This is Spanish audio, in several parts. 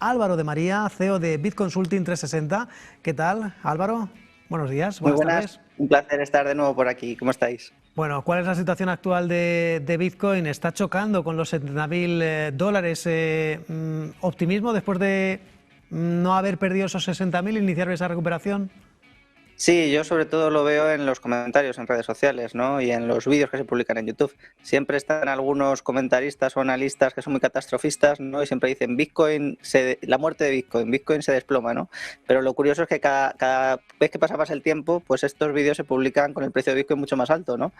Álvaro de María, CEO de BitConsulting 360. ¿Qué tal, Álvaro? Buenos días, Muy buenas buenas, tardes. un placer estar de nuevo por aquí. ¿Cómo estáis? Bueno, ¿cuál es la situación actual de Bitcoin? ¿Está chocando con los 70.000 dólares? ¿Optimismo después de no haber perdido esos 60.000 e iniciar esa recuperación? Sí, yo sobre todo lo veo en los comentarios en redes sociales, ¿no? Y en los vídeos que se publican en YouTube. Siempre están algunos comentaristas o analistas que son muy catastrofistas, ¿no? Y siempre dicen la muerte de Bitcoin, Bitcoin se desploma, ¿no? Pero lo curioso es que cada vez que pasa más el tiempo, pues estos vídeos se publican con el precio de Bitcoin mucho más alto, ¿no?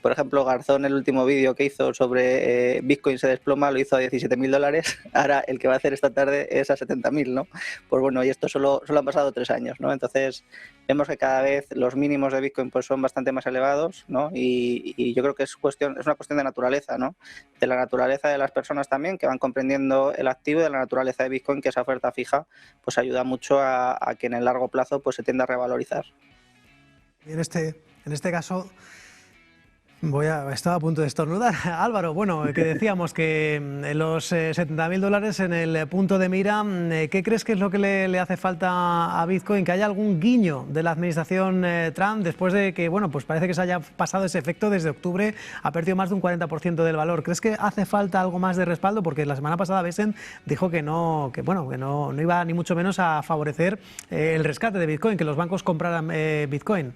Por ejemplo, Garzón, el último vídeo que hizo sobre Bitcoin se desploma, lo hizo a 17.000 dólares. Ahora el que va a hacer esta tarde es a 70.000, ¿no? Pues bueno, y esto solo han pasado 3 años, ¿no? Entonces vemos que cada vez los mínimos de Bitcoin pues son bastante más elevados, ¿no? Y yo creo que es una cuestión de naturaleza, ¿no? De la naturaleza de las personas también, que van comprendiendo el activo, y de la naturaleza de Bitcoin, que esa oferta fija pues ayuda mucho a que en el largo plazo pues se tienda a revalorizar. Y en este caso, estaba a punto de estornudar. Álvaro, bueno, que decíamos que los 70.000 dólares en el punto de mira, ¿qué crees que es lo que le hace falta a Bitcoin? ¿Que haya algún guiño de la administración Trump después de que, bueno, pues parece que se haya pasado ese efecto desde octubre, ha perdido más de un 40% del valor? ¿Crees que hace falta algo más de respaldo? Porque la semana pasada Besen dijo que no iba ni mucho menos a favorecer el rescate de Bitcoin, que los bancos compraran Bitcoin.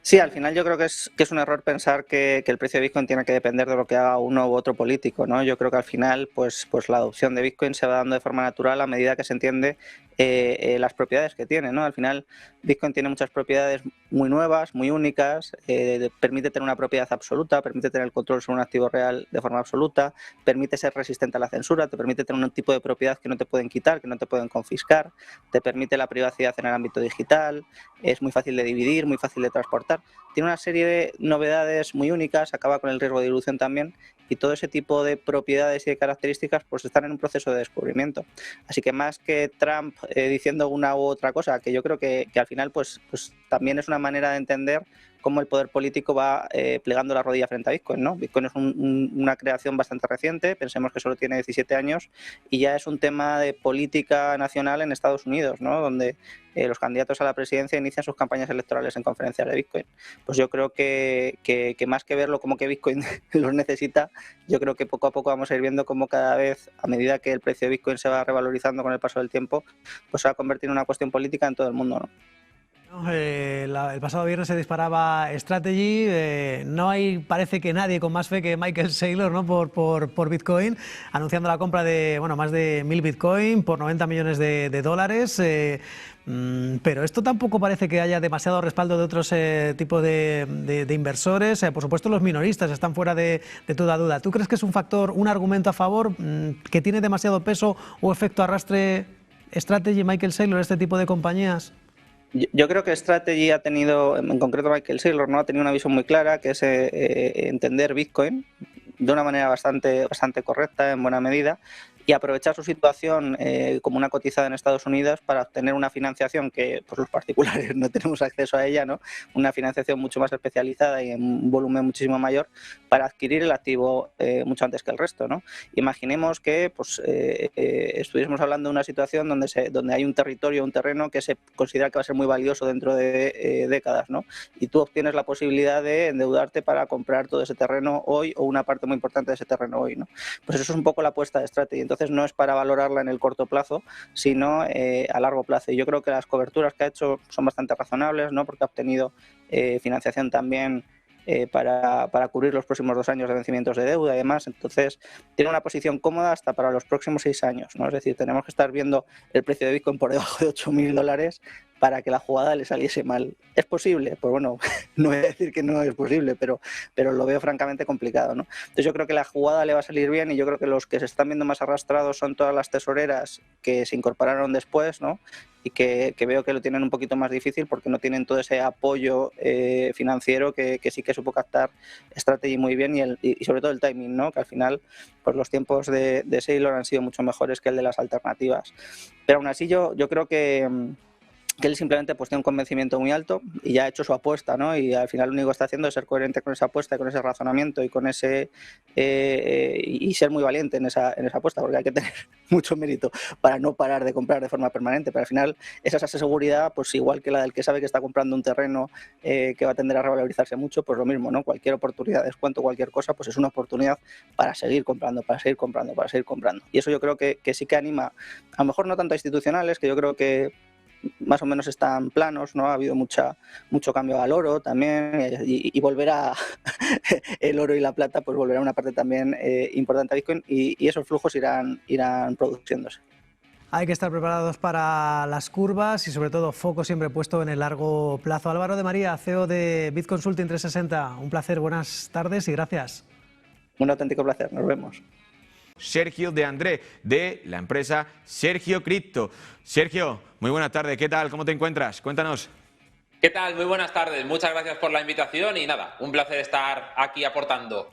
Sí, al final yo creo que es un error pensar que el precio de Bitcoin tiene que depender de lo que haga uno u otro político, ¿no? Yo creo que al final pues la adopción de Bitcoin se va dando de forma natural a medida que se entiende las propiedades que tiene, ¿no? Al final Bitcoin tiene muchas propiedades muy nuevas, muy únicas, permite tener una propiedad absoluta, permite tener el control sobre un activo real de forma absoluta, permite ser resistente a la censura, te permite tener un tipo de propiedad que no te pueden quitar, que no te pueden confiscar, te permite la privacidad en el ámbito digital, es muy fácil de dividir, muy fácil de transportar. Tiene una serie de novedades muy únicas, acaba con el riesgo de dilución también, y todo ese tipo de propiedades y de características pues están en un proceso de descubrimiento. Así que más que Trump diciendo una u otra cosa, que yo creo que al final pues también es una manera de entender cómo el poder político va plegando la rodilla frente a Bitcoin, ¿no? Bitcoin es una creación bastante reciente, pensemos que solo tiene 17 años y ya es un tema de política nacional en Estados Unidos, ¿no? Donde los candidatos a la presidencia inician sus campañas electorales en conferencias de Bitcoin. Pues yo creo que más que verlo como que Bitcoin los necesita, yo creo que poco a poco vamos a ir viendo cómo cada vez, a medida que el precio de Bitcoin se va revalorizando con el paso del tiempo, pues se va a convertir en una cuestión política en todo el mundo, ¿no? El pasado viernes se disparaba Strategy, parece que nadie con más fe que Michael Saylor, ¿no? por Bitcoin, anunciando la compra de más de 1.000 Bitcoin por 90 millones de dólares. Pero esto tampoco parece que haya demasiado respaldo de otros tipos de inversores. Por supuesto, los minoristas están fuera de toda duda. ¿Tú crees que es un factor, un argumento a favor, que tiene demasiado peso o efecto arrastre Strategy, Michael Saylor, este tipo de compañías? Yo creo que Strategy ha tenido, en concreto Michael Saylor, ¿no? Ha tenido una visión muy clara, que es entender Bitcoin de una manera bastante correcta, en buena medida, y aprovechar su situación como una cotizada en Estados Unidos para obtener una financiación que pues, los particulares no tenemos acceso a ella, ¿no? Una financiación mucho más especializada y en un volumen muchísimo mayor para adquirir el activo mucho antes que el resto, ¿no? Imaginemos que pues, estuviésemos hablando de una situación donde hay un territorio, un terreno que se considera que va a ser muy valioso dentro de décadas, ¿no? Y tú obtienes la posibilidad de endeudarte para comprar todo ese terreno hoy o una parte muy importante de ese terreno hoy, ¿no? Pues eso es un poco la apuesta de Strategy. Entonces no es para valorarla en el corto plazo, sino a largo plazo. Y yo creo que las coberturas que ha hecho son bastante razonables, ¿no? Porque ha obtenido financiación también para cubrir los próximos 2 años de vencimientos de deuda y demás. Entonces tiene una posición cómoda hasta para los próximos 6 años, ¿no? Es decir, tenemos que estar viendo el precio de Bitcoin por debajo de 8.000 dólares para que la jugada le saliese mal. ¿Es posible? Pues bueno, no voy a decir que no es posible, pero lo veo francamente complicado, ¿no? Entonces yo creo que la jugada le va a salir bien y yo creo que los que se están viendo más arrastrados son todas las tesoreras que se incorporaron después, ¿no? Y que veo que lo tienen un poquito más difícil porque no tienen todo ese apoyo financiero que sí que supo captar Strategy muy bien y sobre todo el timing, ¿no? Que al final pues los tiempos de Saylor han sido mucho mejores que el de las alternativas. Pero aún así yo creo que que él simplemente pues tiene un convencimiento muy alto y ya ha hecho su apuesta, ¿no? Y al final lo único que está haciendo es ser coherente con esa apuesta, con ese razonamiento y con ese y ser muy valiente en esa apuesta, porque hay que tener mucho mérito para no parar de comprar de forma permanente. Pero al final esa seguridad, pues igual que la del que sabe que está comprando un terreno que va a tender a revalorizarse mucho, pues lo mismo, ¿no? Cualquier oportunidad de descuento, cualquier cosa, pues es una oportunidad para seguir comprando, para seguir comprando, para seguir comprando. Y eso yo creo que sí que anima, a lo mejor no tanto a institucionales, que yo creo que más o menos están planos, ¿no? Ha habido mucho cambio al oro también y volverá el oro y la plata, pues volverá una parte también importante a Bitcoin y esos flujos irán produciéndose. Hay que estar preparados para las curvas y sobre todo foco siempre puesto en el largo plazo. Álvaro de María, CEO de BitConsulting 360, un placer, buenas tardes y gracias. Un auténtico placer, nos vemos. Sergio de André, de la empresa Sergio Crypto. Sergio, muy buenas tardes, ¿qué tal? ¿Cómo te encuentras? Cuéntanos. ¿Qué tal? Muy buenas tardes, muchas gracias por la invitación y nada, un placer estar aquí aportando.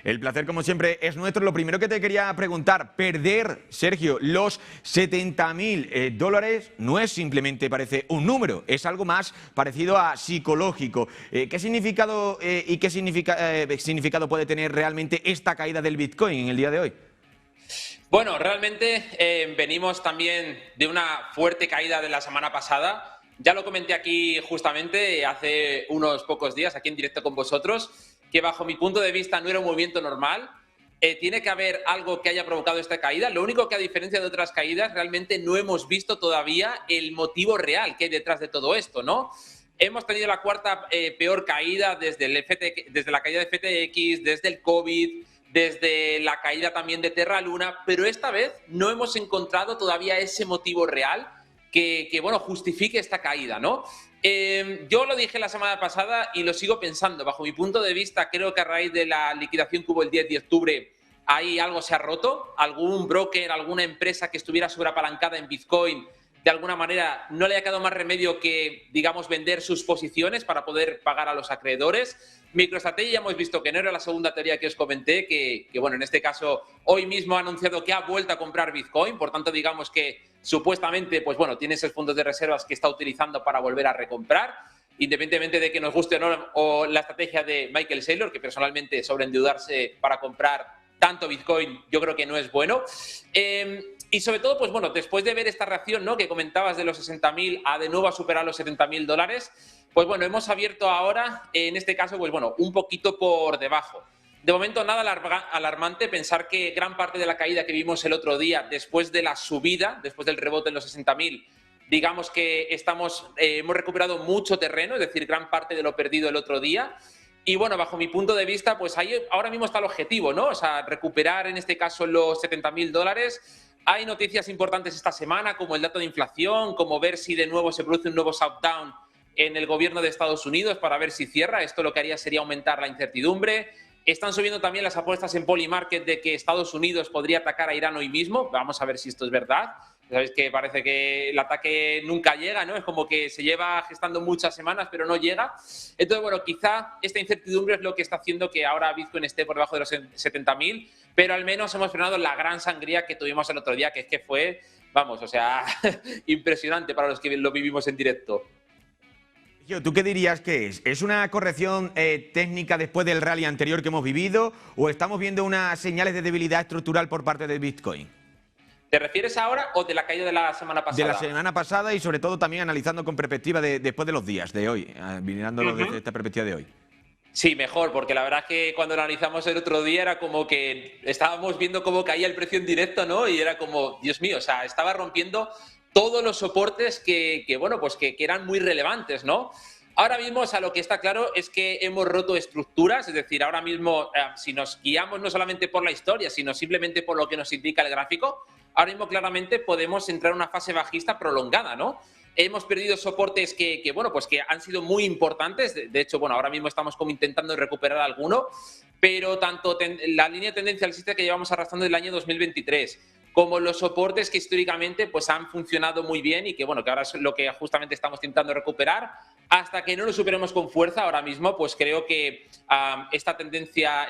El placer, como siempre, es nuestro. Lo primero que te quería preguntar, perder, Sergio, los $70.000 no es simplemente, parece, un número, es algo más parecido a psicológico. ¿Qué significado y qué significado puede tener realmente esta caída del Bitcoin en el día de hoy? Bueno, realmente venimos también de una fuerte caída de la semana pasada. Ya lo comenté aquí justamente hace unos pocos días, aquí en directo con vosotros, que bajo mi punto de vista no era un movimiento normal. Tiene que haber algo que haya provocado esta caída. Lo único que, a diferencia de otras caídas, realmente no hemos visto todavía el motivo real que hay detrás de todo esto, ¿no? Hemos tenido la cuarta peor caída desde la caída de FTX, desde el COVID, desde la caída también de Terra Luna, pero esta vez no hemos encontrado todavía ese motivo real que bueno, justifique esta caída, ¿no? Yo lo dije la semana pasada y lo sigo pensando. Bajo mi punto de vista, creo que a raíz de la liquidación que hubo el 10 de octubre, ahí algo se ha roto. Algún broker, alguna empresa que estuviera sobreapalancada en Bitcoin, de alguna manera no le ha quedado más remedio que, digamos, vender sus posiciones para poder pagar a los acreedores. MicroStrategy ya hemos visto que no era la segunda teoría que os comenté, que bueno, en este caso hoy mismo ha anunciado que ha vuelto a comprar Bitcoin, por tanto digamos que supuestamente, pues bueno, tiene esos fondos de reservas que está utilizando para volver a recomprar, independientemente de que nos guste o no o la estrategia de Michael Saylor, que personalmente sobreendeudarse para comprar tanto Bitcoin yo creo que no es bueno. Y sobre todo, pues bueno, después de ver esta reacción, ¿no?, que comentabas de los 60.000 a de nuevo a superar los $70.000, pues bueno, hemos abierto ahora, en este caso, pues bueno, un poquito por debajo. De momento nada alarmante, pensar que gran parte de la caída que vimos el otro día, después de la subida, después del rebote en los 60.000, digamos que hemos recuperado mucho terreno, es decir, gran parte de lo perdido el otro día. Y bueno, bajo mi punto de vista, pues ahí ahora mismo está el objetivo, ¿no? O sea, recuperar en este caso los $70.000. Hay noticias importantes esta semana, como el dato de inflación, como ver si de nuevo se produce un nuevo shutdown en el gobierno de Estados Unidos para ver si cierra. Esto lo que haría sería aumentar la incertidumbre. Están subiendo también las apuestas en Polymarket de que Estados Unidos podría atacar a Irán hoy mismo. Vamos a ver si esto es verdad. Sabéis que parece que el ataque nunca llega, ¿no? Es como que se lleva gestando muchas semanas, pero no llega. Entonces, bueno, quizá esta incertidumbre es lo que está haciendo que ahora Bitcoin esté por debajo de los 70.000, pero al menos hemos frenado la gran sangría que tuvimos el otro día, que es que fue, vamos, o sea, impresionante para los que lo vivimos en directo. ¿Tú qué dirías que es? ¿Es una corrección técnica después del rally anterior que hemos vivido o estamos viendo unas señales de debilidad estructural por parte de Bitcoin? ¿Te refieres ahora o de la caída de la semana pasada? De la semana pasada y sobre todo también analizando con perspectiva después de los días de hoy, mirándolo desde esta perspectiva de hoy. Sí, mejor, porque la verdad es que cuando lo analizamos el otro día era como que estábamos viendo cómo caía el precio en directo, ¿no? Y era como, Dios mío, o sea, estaba rompiendo todos los soportes que bueno, pues que eran muy relevantes, ¿no? Ahora mismo, o sea, lo que está claro es que hemos roto estructuras, es decir, ahora mismo, si nos guiamos no solamente por la historia, sino simplemente por lo que nos indica el gráfico, ahora mismo claramente podemos entrar en una fase bajista prolongada, ¿no? Hemos perdido soportes que bueno, pues que han sido muy importantes. De hecho, bueno, ahora mismo estamos como intentando recuperar alguno, pero tanto la línea de tendencia alcista que llevamos arrastrando del año 2023, como los soportes que históricamente pues han funcionado muy bien y que bueno, que ahora es lo que justamente estamos intentando recuperar, hasta que no lo superemos con fuerza ahora mismo, pues creo que esta tendencia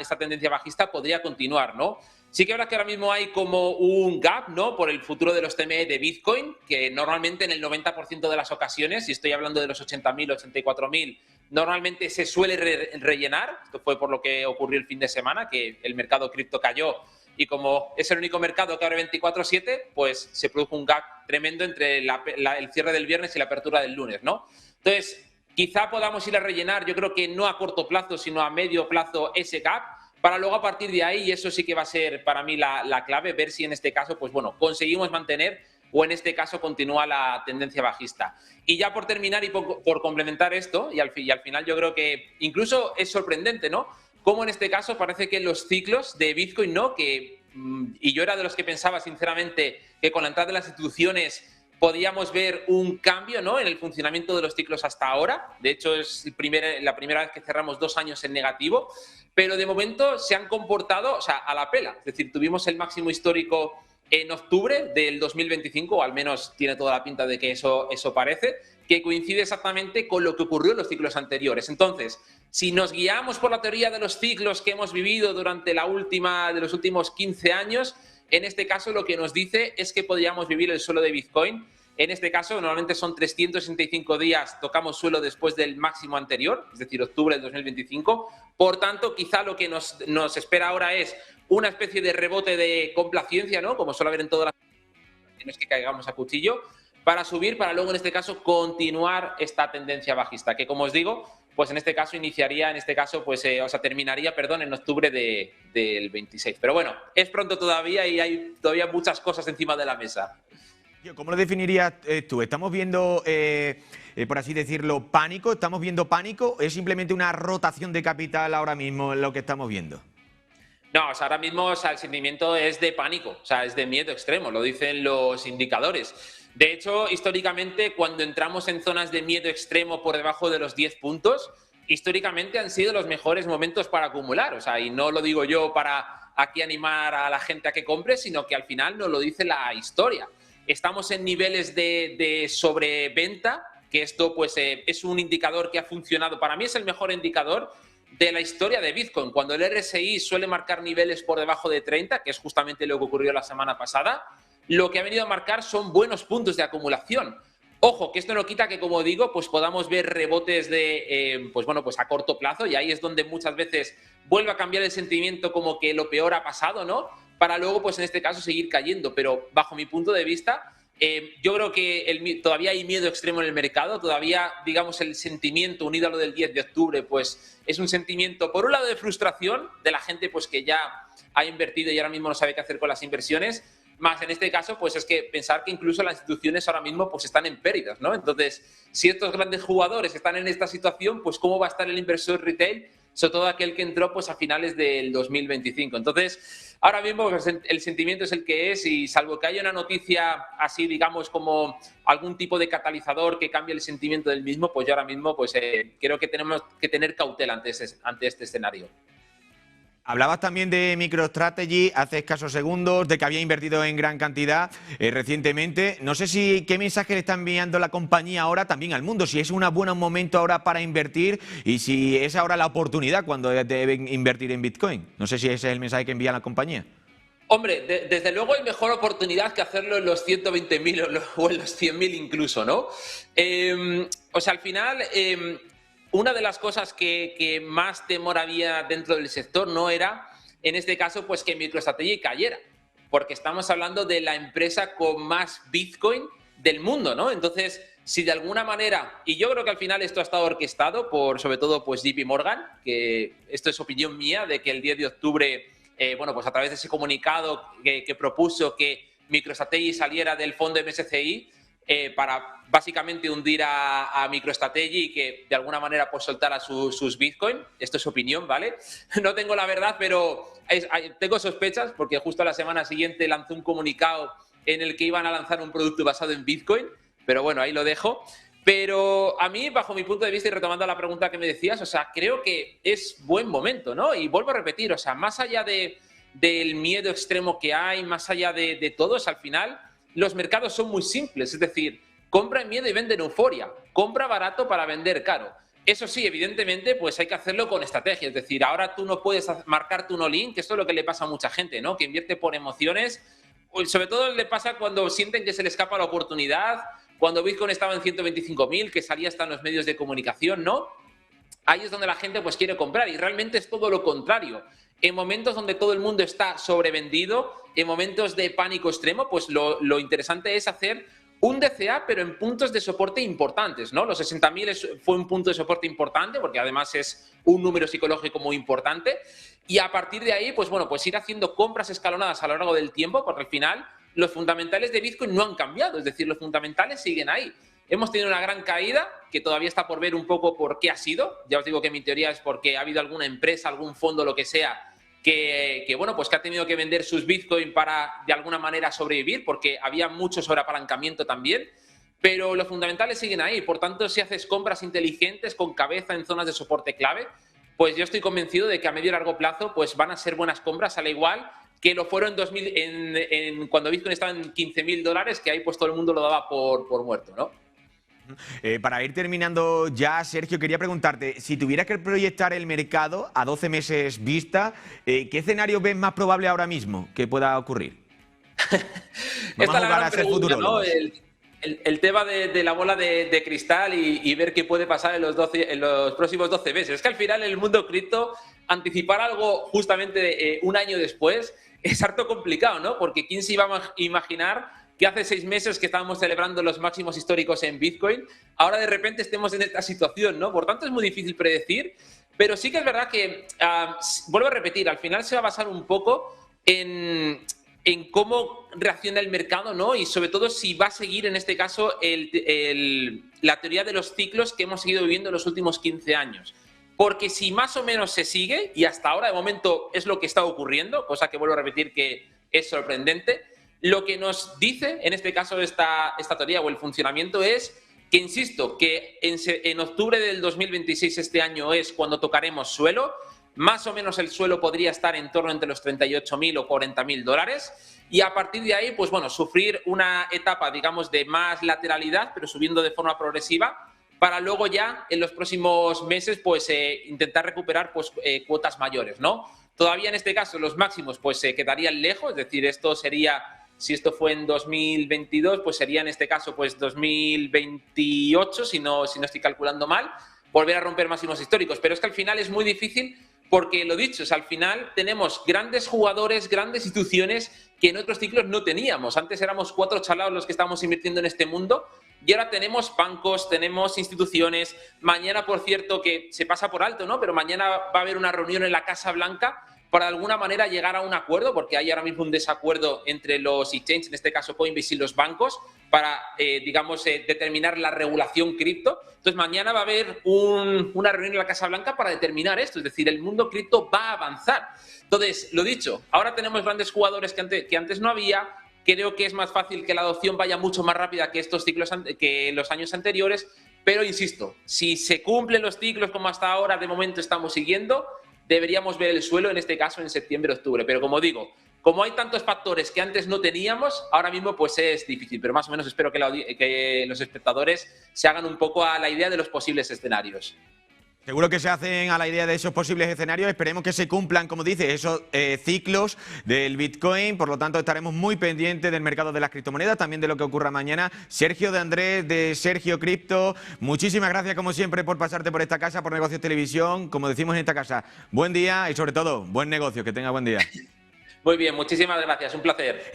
bajista podría continuar, ¿no? Sí que es verdad que ahora mismo hay como un gap, ¿no?, por el futuro de los TME de Bitcoin, que normalmente en el 90% de las ocasiones, si estoy hablando de los 80.000, 84.000, normalmente se suele rellenar. Esto fue por lo que ocurrió el fin de semana, que el mercado cripto cayó y como es el único mercado que abre 24/7, pues se produjo un gap tremendo entre el cierre del viernes y la apertura del lunes, ¿no? Entonces, quizá podamos ir a rellenar, yo creo que no a corto plazo, sino a medio plazo ese gap, para luego a partir de ahí, y eso sí que va a ser para mí la clave, ver si en este caso, pues bueno, conseguimos mantener o en este caso continúa la tendencia bajista. Y ya por terminar y por complementar esto, y al final yo creo que incluso es sorprendente, ¿no?, cómo en este caso parece que los ciclos de Bitcoin, ¿no?, y yo era de los que pensaba sinceramente que con la entrada de las instituciones podíamos ver un cambio, ¿no?, en el funcionamiento de los ciclos hasta ahora. De hecho, es la primera vez que cerramos 2 años en negativo, pero de momento se han comportado, o sea, a la pela. Es decir, tuvimos el máximo histórico en octubre del 2025, o al menos tiene toda la pinta de que eso parece, que coincide exactamente con lo que ocurrió en los ciclos anteriores. Entonces, si nos guiamos por la teoría de los ciclos que hemos vivido durante de los últimos 15 años, en este caso lo que nos dice es que podríamos vivir el suelo de Bitcoin. En este caso, normalmente son 365 días, tocamos suelo después del máximo anterior, es decir, octubre del 2025. Por tanto, quizá lo que nos espera ahora es una especie de rebote de complacencia, ¿no?, como suele haber en todas las... No es que caigamos a cuchillo, para subir, para luego en este caso continuar esta tendencia bajista, que como os digo, pues en este caso terminaría, perdón, en octubre del 26. Pero bueno, es pronto todavía y hay todavía muchas cosas encima de la mesa. ¿Cómo lo definirías tú? ¿Estamos viendo, por así decirlo, pánico? ¿Estamos viendo pánico? ¿Es simplemente una rotación de capital ahora mismo en lo que estamos viendo? No, o sea, ahora mismo, o sea, el sentimiento es de pánico, o sea, es de miedo extremo, lo dicen los indicadores. De hecho, históricamente, cuando entramos en zonas de miedo extremo por debajo de los 10 puntos, históricamente han sido los mejores momentos para acumular. O sea, y no lo digo yo para aquí animar a la gente a que compre, sino que al final nos lo dice la historia. Estamos en niveles de sobreventa, que esto pues es un indicador que ha funcionado. Para mí es el mejor indicador de la historia de Bitcoin. Cuando el RSI suele marcar niveles por debajo de 30, que es justamente lo que ocurrió la semana pasada, lo que ha venido a marcar son buenos puntos de acumulación. Ojo, que esto no quita que, como digo, pues podamos ver rebotes pues a corto plazo, y ahí es donde muchas veces vuelve a cambiar el sentimiento, como que lo peor ha pasado, ¿no?, para luego, pues en este caso, seguir cayendo. Pero bajo mi punto de vista, yo creo que todavía hay miedo extremo en el mercado, todavía, digamos, el sentimiento unido a lo del 10 de octubre, pues es un sentimiento, por un lado, de frustración de la gente pues que ya ha invertido y ahora mismo no sabe qué hacer con las inversiones, más en este caso, pues es que pensar que incluso las instituciones ahora mismo pues están en pérdidas, ¿no? Entonces, si estos grandes jugadores están en esta situación, pues ¿cómo va a estar el inversor retail? Sobre todo aquel que entró pues a finales del 2025. Entonces, ahora mismo pues, el sentimiento es el que es, y salvo que haya una noticia así, digamos, como algún tipo de catalizador que cambie el sentimiento del mismo, pues yo ahora mismo pues creo que tenemos que tener cautela ante este escenario. Hablabas también de MicroStrategy hace escasos segundos, de que había invertido en gran cantidad recientemente. No sé qué mensaje le está enviando la compañía ahora también al mundo, si es un buen momento ahora para invertir y si es ahora la oportunidad cuando deben invertir en Bitcoin. No sé si ese es el mensaje que envía la compañía. Hombre, desde luego hay mejor oportunidad que hacerlo en los 120.000 o en los 100.000 incluso, ¿no? O sea, al final... una de las cosas que más temor había dentro del sector no era, en este caso, pues que MicroStrategy cayera, porque estamos hablando de la empresa con más Bitcoin del mundo, ¿no? Entonces, si de alguna manera, y yo creo que al final esto ha estado orquestado por, sobre todo, pues JP Morgan, que esto es opinión mía, de que el 10 de octubre, pues a través de ese comunicado que propuso que MicroStrategy saliera del fondo MSCI, para básicamente hundir a MicroStrategy y que de alguna manera pues soltara sus Bitcoin. Esto es opinión, ¿vale? No tengo la verdad, pero tengo sospechas, porque justo a la semana siguiente lanzó un comunicado en el que iban a lanzar un producto basado en Bitcoin, pero bueno, ahí lo dejo. Pero a mí, bajo mi punto de vista, y retomando la pregunta que me decías, o sea, creo que es buen momento, ¿no? Y vuelvo a repetir, o sea, más allá del miedo extremo que hay, más allá de todo, al final... Los mercados son muy simples, es decir, compra en miedo y vende en euforia, compra barato para vender caro. Eso sí, evidentemente, pues hay que hacerlo con estrategia. Es decir, ahora tú no puedes marcarte un all-in, que esto es lo que le pasa a mucha gente, ¿no? Que invierte por emociones. Sobre todo le pasa cuando sienten que se le escapa la oportunidad, cuando Bitcoin estaba en 125.000, que salía hasta en los medios de comunicación, ¿no? Ahí es donde la gente pues quiere comprar y realmente es todo lo contrario. En momentos donde todo el mundo está sobrevendido, en momentos de pánico extremo, pues lo interesante es hacer un DCA, pero en puntos de soporte importantes, ¿no? Los 60.000 fue un punto de soporte importante, porque además es un número psicológico muy importante. Y a partir de ahí, pues bueno, pues ir haciendo compras escalonadas a lo largo del tiempo, porque al final los fundamentales de Bitcoin no han cambiado, es decir, los fundamentales siguen ahí. Hemos tenido una gran caída, que todavía está por ver un poco por qué ha sido. Ya os digo que mi teoría es porque ha habido alguna empresa, algún fondo, lo que sea, que bueno, pues que ha tenido que vender sus Bitcoin para de alguna manera sobrevivir, porque había mucho sobreapalancamiento también, pero los fundamentales siguen ahí. Por tanto, si haces compras inteligentes con cabeza en zonas de soporte clave, pues yo estoy convencido de que a medio y largo plazo pues van a ser buenas compras, al igual que lo fueron cuando Bitcoin estaba en $15.000, que ahí pues todo el mundo lo daba por muerto, ¿no? Para ir terminando ya, Sergio, quería preguntarte, si tuvieras que proyectar el mercado a 12 meses vista, ¿qué escenario ves más probable ahora mismo que pueda ocurrir? Esta es la gran pregunta, ¿no? El tema de la bola de cristal y ver qué puede pasar en los próximos 12 meses. Es que al final en el mundo cripto, anticipar algo justamente un año después es harto complicado, ¿no? Porque ¿quién se iba a imaginar que hace 6 meses que estábamos celebrando los máximos históricos en Bitcoin, ahora de repente estemos en esta situación, ¿no? Por tanto, es muy difícil predecir, pero sí que es verdad que, vuelvo a repetir, al final se va a basar un poco en cómo reacciona el mercado, ¿no? Y sobre todo si va a seguir, en este caso, la teoría de los ciclos que hemos seguido viviendo en los últimos 15 años. Porque si más o menos se sigue, y hasta ahora de momento es lo que está ocurriendo, cosa que vuelvo a repetir que es sorprendente, lo que nos dice, en este caso, esta teoría o el funcionamiento es que, insisto, que en octubre del 2026, este año, es cuando tocaremos suelo. Más o menos el suelo podría estar en torno entre los 38.000 o 40.000 dólares. Y a partir de ahí, pues bueno, sufrir una etapa, digamos, de más lateralidad, pero subiendo de forma progresiva, para luego ya, en los próximos meses, pues intentar recuperar pues, cuotas mayores, ¿no? Todavía en este caso los máximos pues se quedarían lejos, es decir, esto sería... Si esto fue en 2022, pues sería en este caso pues 2028, si no estoy calculando mal, volver a romper máximos históricos. Pero es que al final es muy difícil porque, lo dicho, al final tenemos grandes jugadores, grandes instituciones que en otros ciclos no teníamos. Antes éramos 4 chalados los que estábamos invirtiendo en este mundo y ahora tenemos bancos, tenemos instituciones. Mañana, por cierto, que se pasa por alto, ¿no? Pero mañana va a haber una reunión en la Casa Blanca para de alguna manera llegar a un acuerdo, porque hay ahora mismo un desacuerdo entre los exchanges, en este caso Coinbase, y los bancos, para, digamos, determinar la regulación cripto. Entonces, mañana va a haber una reunión en la Casa Blanca para determinar esto, es decir, el mundo cripto va a avanzar. Entonces, lo dicho, ahora tenemos grandes jugadores que antes no había. Creo que es más fácil que la adopción vaya mucho más rápida que estos ciclos, que los años anteriores, pero insisto, si se cumplen los ciclos como hasta ahora de momento estamos siguiendo, deberíamos ver el suelo, en este caso, en septiembre-octubre. Pero como digo, como hay tantos factores que antes no teníamos, ahora mismo pues es difícil. Pero más o menos espero que los espectadores se hagan un poco a la idea de los posibles escenarios. Seguro que se hacen a la idea de esos posibles escenarios. Esperemos que se cumplan, como dices, esos ciclos del Bitcoin. Por lo tanto, estaremos muy pendientes del mercado de las criptomonedas, también de lo que ocurra mañana. Sergio de Andrés, de Sergio Cripto, muchísimas gracias, como siempre, por pasarte por esta casa, por Negocios Televisión. Como decimos en esta casa, buen día y, sobre todo, buen negocio. Que tenga buen día. Muy bien, muchísimas gracias. Un placer.